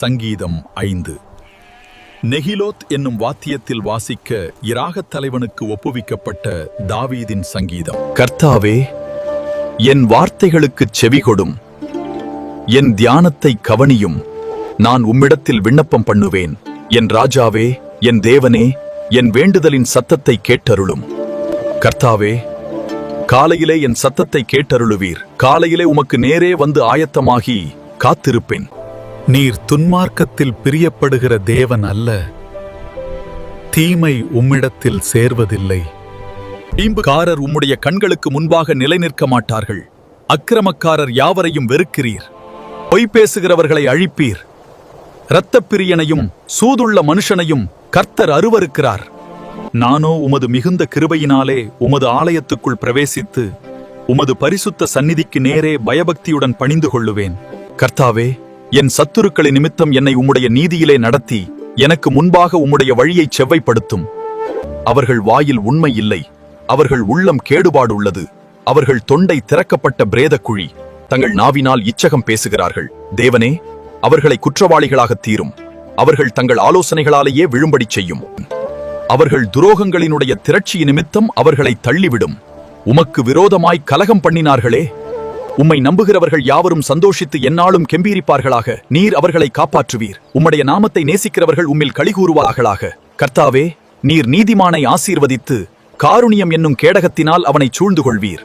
சங்கீதம் 5. நெகிலோத் என்னும் வாத்தியத்தில் வாசிக்க இராகத் தலைவனுக்கு ஒப்புவிக்கப்பட்ட தாவீதின் சங்கீதம். கர்த்தாவே, என் வார்த்தைகளுக்குச் செவிகொடும், என் தியானத்தை கவனியும். நான் உம்மிடத்தில் விண்ணப்பம் பண்ணுவேன். என் ராஜாவே, என் தேவனே, என் வேண்டுதலின் சத்தத்தை கேட்டருளும். கர்த்தாவே, காலையிலே என் சத்தத்தை கேட்டருளுவீர். காலையிலே உமக்கு நேரே வந்து ஆயத்தமாகி காத்திருப்பேன். நீர் துன்மார்க்கத்தில் பிரியப்படுகிற தேவன் அல்ல, தீமை உம்மிடத்தில் சேர்வதில்லை. தீம்புக்காரர் உம்முடைய கண்களுக்கு முன்பாக நிலை நிற்க மாட்டார்கள். அக்கிரமக்காரர் யாவரையும் வெறுக்கிறீர். பொய் பேசுகிறவர்களை அழிப்பீர். இரத்தப்பிரியனையும் சூதுள்ள மனுஷனையும் கர்த்தர் அருவருக்கிறார். நானோ உமது மிகுந்த கிருபையினாலே உமது ஆலயத்துக்குள் பிரவேசித்து உமது பரிசுத்த சந்நிதிக்கு நேரே பயபக்தியுடன் பணிந்து கொள்ளுவேன். கர்த்தாவே, என் சத்துருக்களின் நிமித்தம் என்னை உம்முடைய நீதியிலே நடத்தி எனக்கு முன்பாக உம்முடைய வழியைச் செவ்வைப்படுத்தும். அவர்கள் வாயில் உண்மை இல்லை, அவர்கள் உள்ளம் கேடுபாடு உள்ளது. அவர்கள் தொண்டை திறக்கப்பட்ட பிரேதக்குழி. தங்கள் நாவினால் இச்சகம் பேசுகிறார்கள். தேவனே, அவர்களை குற்றவாளிகளாகத் தீரும். அவர்கள் தங்கள் ஆலோசனைகளாலேயே விழும்படி செய்யும். அவர்கள் துரோகங்களினுடைய திரட்சி நிமித்தம் அவர்களை தள்ளிவிடும். உமக்கு விரோதமாய் கலகம் பண்ணினார்களே. உம்மை நம்புகிறவர்கள் யாவரும் சந்தோஷித்து எந்நாளும் கெம்பீரிப்பார்களாக. நீர் அவர்களை காப்பாற்றுவீர். உம்முடைய நாமத்தை நேசிக்கிறவர்கள் உம்மில் களிகூறுவார்களாக. கர்த்தாவே, நீர் நீதிமானை ஆசீர்வதித்து காருணியம் என்னும் கேடகத்தினால் அவனை சூழ்ந்து கொள்வீர்.